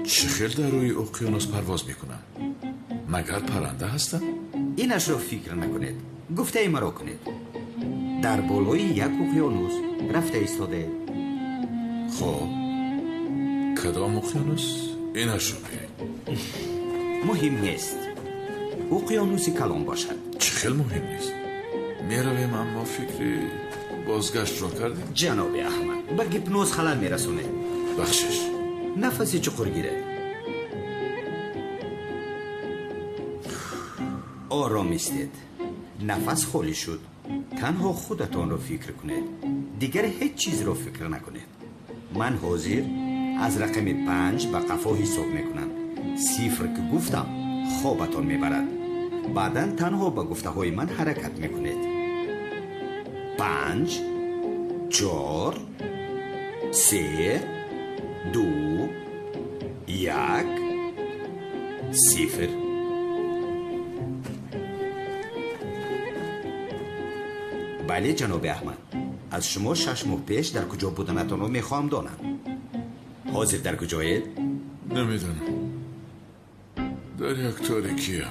[SPEAKER 1] چه خیل در روی اقیانوس پرواز میکنم؟ مگر پرنده هستم؟
[SPEAKER 3] اینش رو فکر نکنید. گفته ای مرا کنید. در بالای یک اقیانوس رفته ایستاده.
[SPEAKER 1] خب کدام اقیانوس؟ اینش رو بگید.
[SPEAKER 3] مهم نیست. اقیانوس کلان باشد.
[SPEAKER 1] چه خیلی مهم نیست. میرویم اما فکری بازگشت را کردیم.
[SPEAKER 3] جناب احمد به گیپنوز خلل میرسونه.
[SPEAKER 1] بخشش
[SPEAKER 3] نفسی چقدر گیره. آرام ایستید. نفس خالی شد. تنها خودتان رو فکر کنید. دیگر هیچ چیز رو فکر نکنید. من حاضر از رقم 5 به قفا حساب میکنم. 0 که گفتم خوابتان میبرد. بعدا تنها به گفته های من حرکت میکنید. 5 4 3 2 1 0. بله جناب احمد، از شما 6 ماه پیش در کجا بودنتان رو میخوام دانم. حاضر در کجایید؟
[SPEAKER 1] نمیدونم. در یک تاریکیم.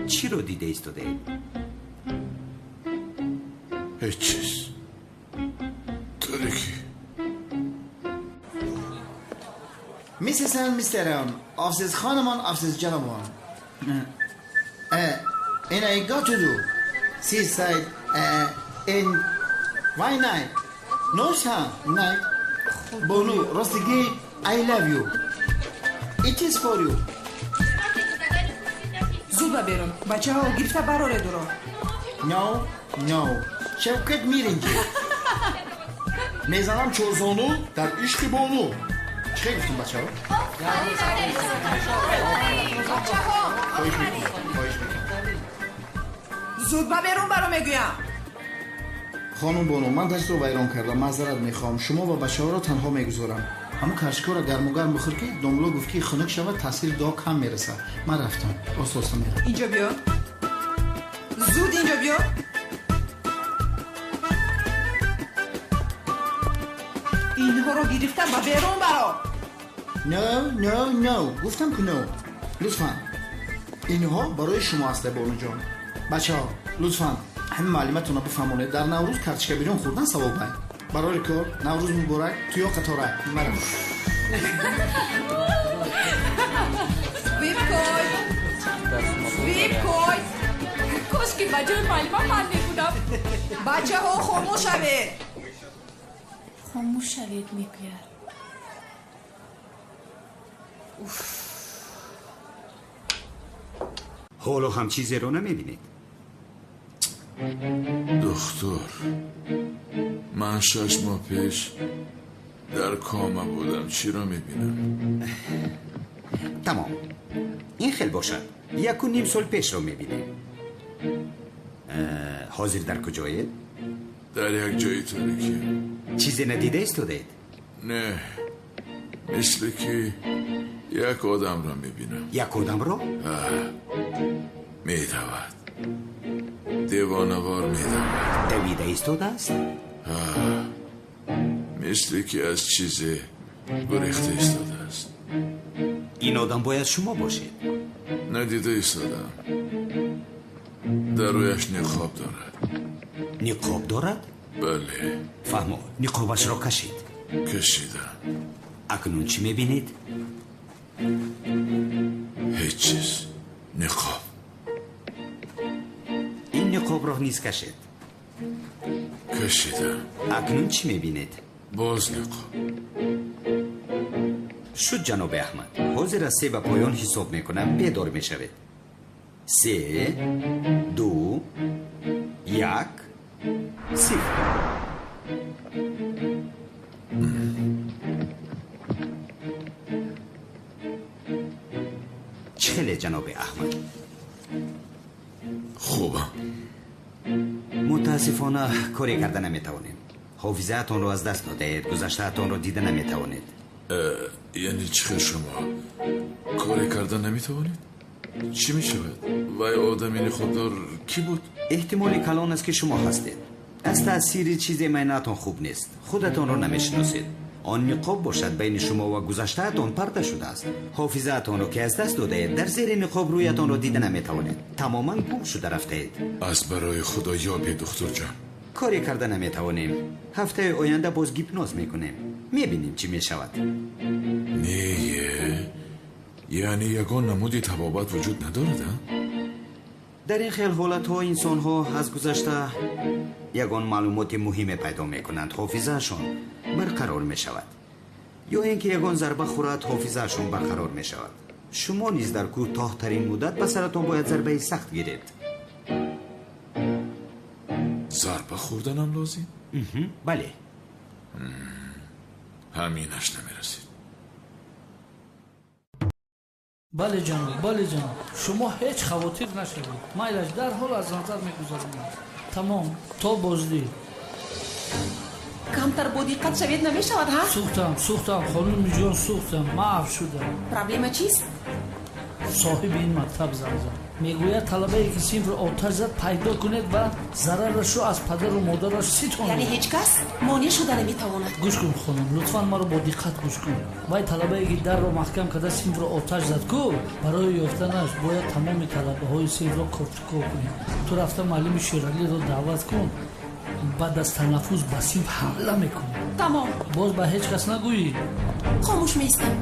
[SPEAKER 3] چی رو دیده ایستاده؟
[SPEAKER 1] هیچ چیز. تاریکی.
[SPEAKER 5] Mrs. and Mr. Afsiz خانمان Afsiz جنابان. And I got to do seaside in why night? No time night. Bonu Rostigi I love you. It is for you.
[SPEAKER 6] زود بریم. بچه ها گرفته براره درو.
[SPEAKER 5] No. شوکت میرینجی. میزنم چوزانو در عشق بانو. چه گفتیم بچه ها؟
[SPEAKER 6] زود برون برو میگویم.
[SPEAKER 5] خانم بانو من دست رو ویران کردم. معذرت میخوام. شما و بچه ها رو تنها میگذارم. همون کشکا رو گرم و گرم بخور که دنبلا گفت که خنک شود تاثیر دا کم میرسه. من رفتم. آساسا میرم.
[SPEAKER 6] اینجا بیا. زود اینجا بیا. اینها رو گرفتم و برون برو.
[SPEAKER 5] No. گفتم که no. لطفا اینها برای شما هسته بانو جان. بچه ها لطفا همین معلومتون رو بفهمونید. در نوروز کارچکه بیرون خوردن ثواب نه. برای کار نوروز مبارک. توی قطاره مرم.
[SPEAKER 6] ویب کوی.
[SPEAKER 7] کاش که بجای معلومه من نبودم.
[SPEAKER 6] بچه ها خاموش شوید.
[SPEAKER 7] خاموش شوید میگوید.
[SPEAKER 3] حالا هم چیزی رو نمیبینید.
[SPEAKER 1] دختر من 6 ماه پیش در کاما بودم. چی رو میبینم؟
[SPEAKER 3] تمام. این خیلی باشد 1.5 سال پیش رو میبینید. حاضر در کجایید؟
[SPEAKER 1] در یک جایی تاریکی.
[SPEAKER 3] چیزی ندیده ایستادید؟
[SPEAKER 1] نه مثل که یک آدم را میبینم.
[SPEAKER 3] یک آدم را؟
[SPEAKER 1] میدود. دیوانوار میدود.
[SPEAKER 3] دویده ایستاده است؟
[SPEAKER 1] مثل که از چیزی گریخته ایستاده است.
[SPEAKER 3] این آدم باید شما باشید.
[SPEAKER 1] ندیده ایستادم. در رویش نقاب دارد.
[SPEAKER 3] نقاب دارد؟
[SPEAKER 1] بله.
[SPEAKER 3] فهمو نقابش را کشید.
[SPEAKER 1] کشیدم.
[SPEAKER 3] اکنون چی میبینید؟
[SPEAKER 1] هیچ چیز. نقاب.
[SPEAKER 3] این نقاب را نیز کشید.
[SPEAKER 1] کشیدم.
[SPEAKER 3] اکنون چی میبینید؟
[SPEAKER 1] باز نقاب.
[SPEAKER 3] شد جناب احمد. حاضر از 3 به پایان حساب میکنم. بیدار میشوید. 3 2 1 0. چخله جناب احمد؟
[SPEAKER 1] خوبم.
[SPEAKER 3] متاسفانه کاری کرده نمیتوانیم. حافظه‌تان رو از دست دادید. گذشته‌تان رو دیده نمیتوانید.
[SPEAKER 1] یعنی چه شما کاری کرده نمیتوانید؟ چی میشود؟ وای آدمین خوددار کی بود؟
[SPEAKER 3] احتمالی کلان است که شما هستید. از تأثیر چیزی مینتون خوب نیست. خودتان رو نمیشناسید. آن نقاب باشد بین شما و گذشته‌تان پرده شده است. حافظه‌تان رو که از دست داده در زیر نقاب رویتان رو دیده نمیتوانید. تماما گم شده رفته اید.
[SPEAKER 1] از برای خدا یابی دکتر جان.
[SPEAKER 3] کاری کرده نمیتوانیم. هفته آینده باز گیپنوز میکنیم. میبینیم چی میشود.
[SPEAKER 1] نه یعنی یگان نمودی تبابت وجود ندارد؟
[SPEAKER 3] дар ин хел ҳолатҳо инсонҳо аз гузашта ягон маълумоти муҳиме пайдо мекунанд, ҳофизаашон барқарор мешавад. ё ин ки ягон зарба хӯрад, ҳофизаашон барқарор мешавад. шумо низ дар кӯтоҳтарин муддат ба саратон бояд зарбаи сахт гиред.
[SPEAKER 1] зарба хӯрданам лозим?
[SPEAKER 3] бале.
[SPEAKER 1] ҳаминаш намерасид.
[SPEAKER 11] бале ҷаноб, шумо ҳеҷ хавотир нашавед. майлаш дарҳол аз назар мегузаронам. тамом, то боздӣ.
[SPEAKER 13] камтар бо диққат шавед намешавад, ҳа?
[SPEAKER 11] сӯхтам, хонуми ҷон, сӯхтам, маъф шудам.
[SPEAKER 13] Проблема чист?
[SPEAKER 11] соҳиби ин мактаб зад мегӯяд талабае ки синфро оташ зад пайдо кунед ва зарарашро аз падару модараш ситонед.
[SPEAKER 13] яъне ҳеҷ кас монеъ шуда наметавонад.
[SPEAKER 11] гӯш кун хонум, лутфан маро бо диққат гӯш кун. вай талабае ки дарро маҳкам карда синфро оташ зад ку, барои ёфтанаш бояд тамоми талабаҳои синфро кофтукор кунед. ту рафта маълими шӯравиро даъват кун, баъд аз танаффус ба синф ҳамла мекун.
[SPEAKER 13] тамом.
[SPEAKER 11] боз ба ҳеҷ кас нагӯӣ.
[SPEAKER 13] хомӯш меистам.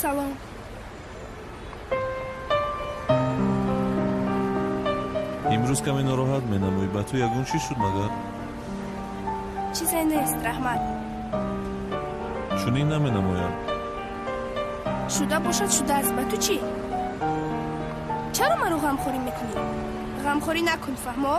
[SPEAKER 14] салом.
[SPEAKER 15] имрӯз каме нороҳат менамоӣ. ба ту ягон чӣ шуд магар?
[SPEAKER 14] чизе нест, раҳмат.
[SPEAKER 15] чунин наменамоям.
[SPEAKER 14] шуда бошад шудааст. ба ту чӣ? чаро маро ғамхорӣ мекунӣ? ғамхорӣ накун, фаҳмо?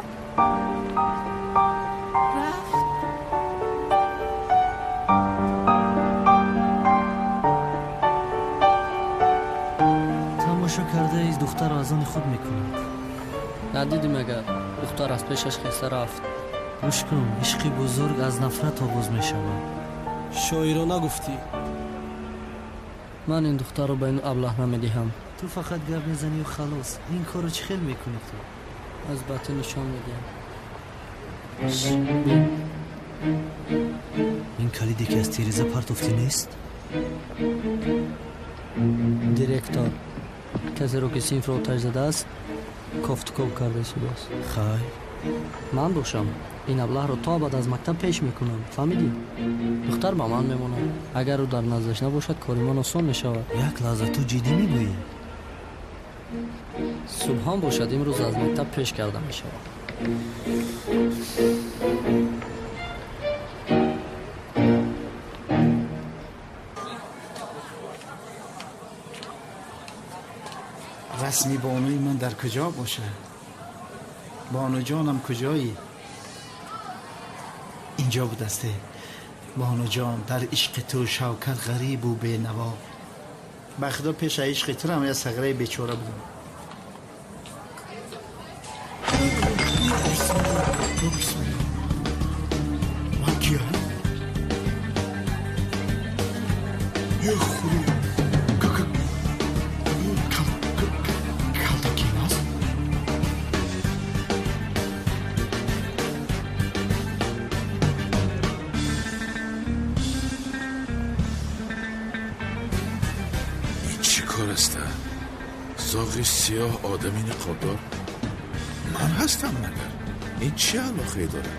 [SPEAKER 9] кардаи духтаро аз они худ мекунад.
[SPEAKER 16] надидӣ магар духтар аз пешаш хеста рафт.
[SPEAKER 9] гӯш кун, ишқи бузург аз нафрат оғоз мешавад.
[SPEAKER 12] шоирона гуфтӣ.
[SPEAKER 16] ман ин духтарро ба ин аблаҳ намедиҳам.
[SPEAKER 9] ту фақат гап мезанию халос. ин корро чӣ хел мекунӣ ту?
[SPEAKER 16] аз батӣ нишон медиҳам.
[SPEAKER 9] ин калиде ки аз тиреза партофтӣ нест?
[SPEAKER 16] директор касеро ки синфро оташ задааст кофтукоб карда шудааст.
[SPEAKER 9] хай
[SPEAKER 16] ман бошам ин аблаҳро то абад аз мактаб пеш мекунам. фаҳмидӣ? духтар ба ман мемонад. агар ӯ дар наздаш набошад кори ман осон мешавад.
[SPEAKER 9] як лаҳза ту ҷиддӣ мегӯӣ?
[SPEAKER 16] субҳон бошад имрӯз аз мактаб пеш карда мешавад.
[SPEAKER 5] расми бонуи ман дар куҷо бошад? бонуҷонам куҷоӣ? инҷо будасте. бонуҷон, дар ишқи ту шавкат ғарибу бенаво. ба худо пеша ишқи турам я сағраи бечора будам. ман киям? ё худо,
[SPEAKER 1] زاغی سیاه آدمی نقابدار من هستم مگر این چه علاقه داره؟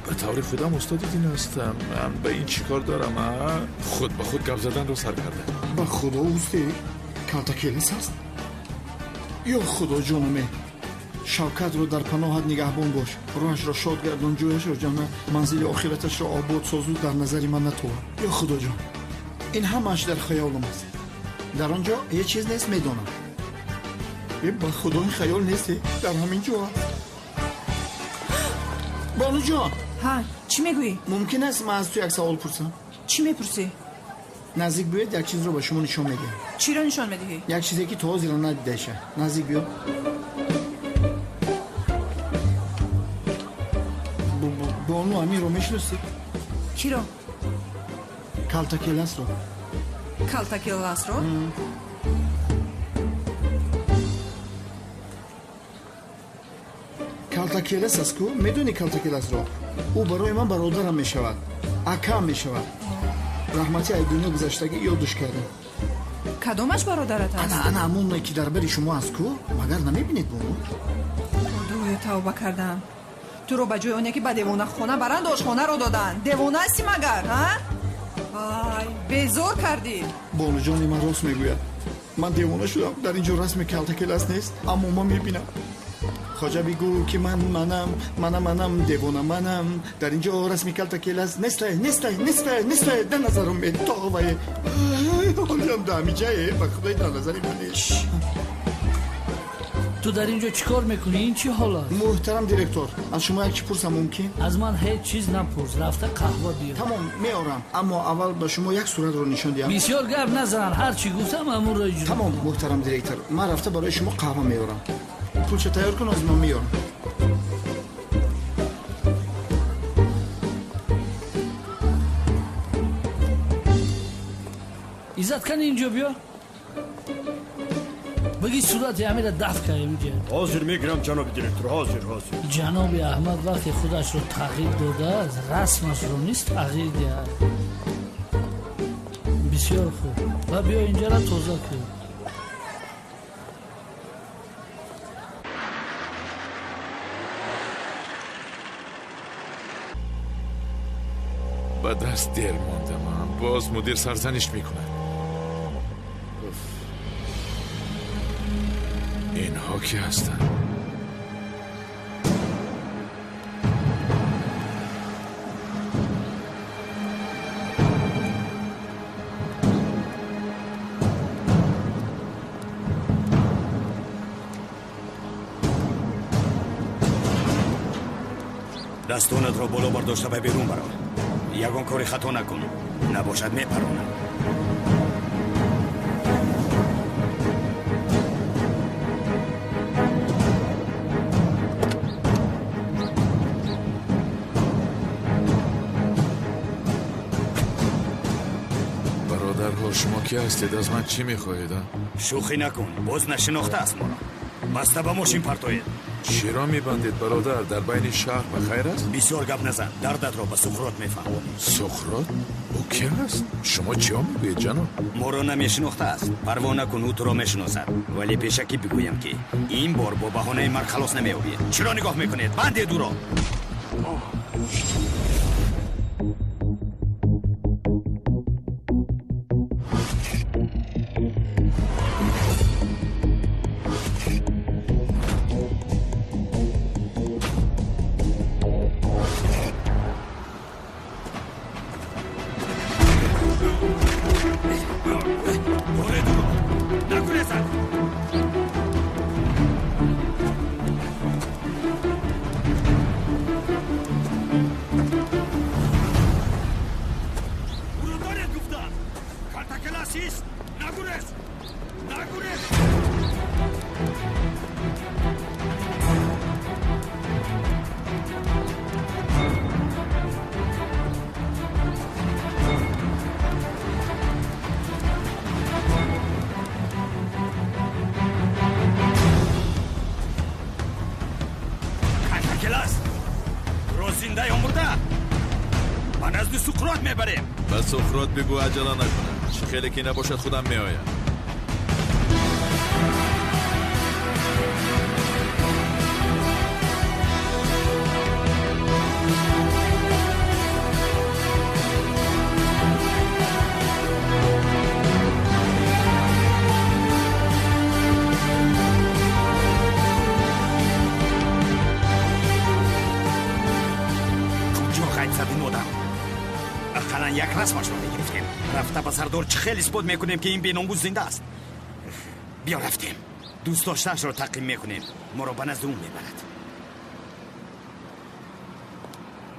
[SPEAKER 1] به طور خودم استاد دین هستم. من به این چی کار دارم؟ خود با خود گپ زدن رو سر کرده.
[SPEAKER 5] با خدا اوستی کانتاکلیس هست؟ یا خدا جانمه شوکت رو در پناهت نگهبان باش. روحش را شاد گردان، جویش را جانه، منزل آخرتش را آباد سازو در نظر من نتوان. یا خدا جان، این همش در خیالم است. در آنجا یه چیز نیست میدونم. با خدا این خیال نیستی؟ در همین جا هست. بانو جان.
[SPEAKER 6] ها چی میگویی؟
[SPEAKER 5] ممکن است من از تو یک سوال پرسم؟
[SPEAKER 6] چی میپرسی؟
[SPEAKER 5] نزدیک بیاید یک چیز رو به شما نشون میدم.
[SPEAKER 6] چی رو نشون میدی؟
[SPEAKER 5] یک چیزی که تو زیرا ندیدهشه. نزدیک بیا. بانو امیر رو میشناسید؟
[SPEAKER 6] کی رو؟
[SPEAKER 5] کالتاکیلاس رو.
[SPEAKER 6] کالتاکیلاس رو؟
[SPEAKER 5] کالتاکیلاس است کو؟ میدونی کالتاکیلاس رو؟ او برای من برادرم میشود. اکام میشود. رحمتی ای دنیا گذشتگی یادش کردم.
[SPEAKER 6] کدومش برادرت است؟
[SPEAKER 5] انا همون که در بری شما است کو؟ مگر نمیبینید بانو؟
[SPEAKER 6] خدای توبه کردم. تو رو به جای اونه که به دیوانه خونه برند آشخانه رو دادن. دیوانه هستی مگر ها؟ وای بیزور کردی.
[SPEAKER 5] بانو جانی من راست میگوید. من دیوانه شدم. در اینجا رسم کالتاکیلاس نیست، اما من میبینم. خواجه بگو که منم دیوانه منم. در اینجا رسم کالتاکیلاس نیست در نظرم میاد تا و حالیم دمیجه به خدای در نظری منش.
[SPEAKER 11] تو در اینجا چیکار میکنی؟ این چی حال است؟
[SPEAKER 5] محترم دیرکتور، از شما یک چی پرسم ممکن؟
[SPEAKER 11] از من هیچ چیز نپرس. رفته قهوه بیار.
[SPEAKER 5] تمام میارم، اما اول به شما یک صورت رو نشون دیم.
[SPEAKER 11] بسیار گپ نزن، هر چی گفتم امور را اجرا.
[SPEAKER 5] تمام محترم دیرکتور، من رفته برای شما قهوه میارم. پولچه تیار کن از من میارم.
[SPEAKER 11] عزت کن اینجا بیا. بگی صورت همه را دفع کنه میگه.
[SPEAKER 12] حاضر میگیرم جناب دیرکتور، حاضر.
[SPEAKER 11] جناب احمد وقتی خودش رو تغییر داده است، رسمش رو نیست تغییر دهد. بسیار خوب. و بیا اینجا را توضیح کن.
[SPEAKER 1] به دست دیر ماندم. باز مدیر سرزنش میکنه. اینها کی هستن؟
[SPEAKER 3] دستونت رو بالا برداشته به بیرون برو. یگان کاری خطا نکن، نباشد میپرونم.
[SPEAKER 1] برادرها شما کی هستید؟ از من چی میخواهید؟
[SPEAKER 3] شوخی نکن، باز نشناخته است ما را. بسته به ماشین پرتوید.
[SPEAKER 1] چی را میبندید برادر؟ در بین شهر بخیر است؟
[SPEAKER 3] بسیار گپ نزن، دردت را به سقراط میفهمانی.
[SPEAKER 1] سقراط؟ او کی است؟ شما چی ها میگوید جناب؟
[SPEAKER 3] ما را نمیشناخته است. پروا نکن، او تو را میشناسد. ولی پیشکی بگویم که این بار با بهانه من خلاص نمی‌یابید. چرا نگاه میکنید؟ بندید او را.
[SPEAKER 1] به سقراط بگو عجله نکنه. خیلی که نباشد خودم میآیم.
[SPEAKER 3] یک رسمش رو میگرفتیم. رفته به سردار چه خیلی اثبات میکنیم که این بیناموز زنده است. بیا رفتیم. دوست داشتهش رو تقیم میکنیم. ما رو به نزد اون میبرد.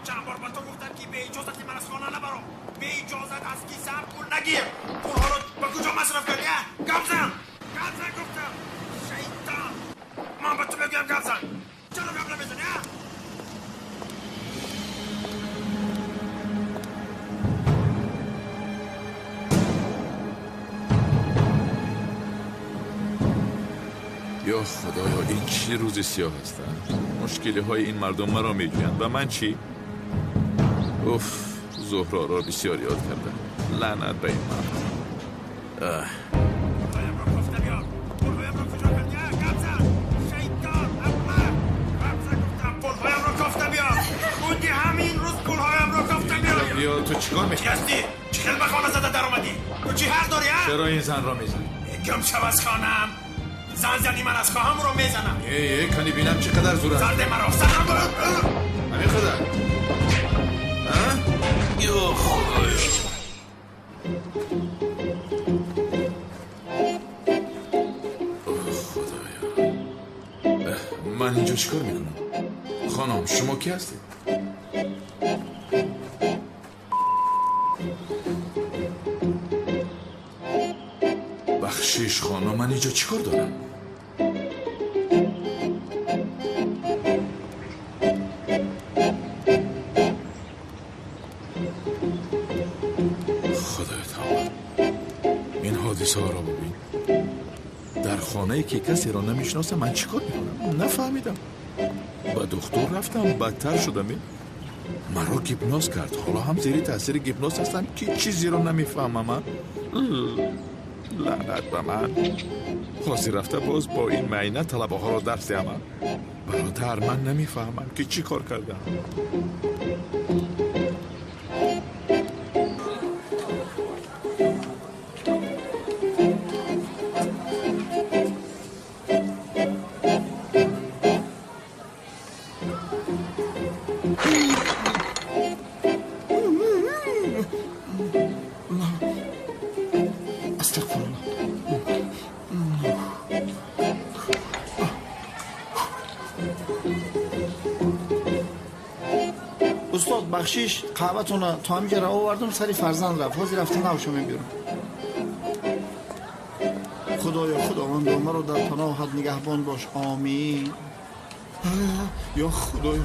[SPEAKER 3] چند بار با تو گفتم که به
[SPEAKER 10] اجازت من از خانه نبرو. به اجازت از کیسم پول نگیر. پولها رو به کجا مصرف کردی؟ گبزن گفتم. شیطان. من به تو بگم گبزن. چرا گب نمیزنی؟
[SPEAKER 1] یا خدایا این چی روز سیاه هستن؟ مشکلی های این مردم مرا میجویند و من چی؟ اوف، زهرا را بسیار یاد کردم. لعنت به این مرد. بیا تو چیکار میکنی؟
[SPEAKER 10] چی خیلی به خانه زده در اومدی؟ تو چی حق داری ها؟
[SPEAKER 1] چرا این زن را میزنی؟
[SPEAKER 10] گم شو از خانم. زنی من از خواهم رو میزنم.
[SPEAKER 1] کنی بینم چقدر زور است.
[SPEAKER 10] زرده مرا سرم برد.
[SPEAKER 1] همین خدا. یا خدایا. من اینجا چیکار میکنم؟ خانم شما کی هستید؟ بخشش خانم، من اینجا چیکار دارم؟ خدای تعالی این حادثه ها را ببین. در خانه که کسی را نمیشناسم من چیکار میکنم؟ نفهمیدم. با دکتر رفتم بدتر شدم. مرا گیپنوز کرد. حالا هم زیر تاثیر گیپنوز هستم که چیزی را نمیفهمم. لعنت به من. خواستی رفته باز با این معینه طلبه ها را درس دهم. برادر من نمیفهمم که چی کار کردم.
[SPEAKER 5] استاد بخشش قهوه‌تون تا همینجا را آوردم سری فرزند رفت. حاضر رفتن نوشم بیرون. خداوند ما رو در پناهت نگهبان باش. آمین. یا خدایا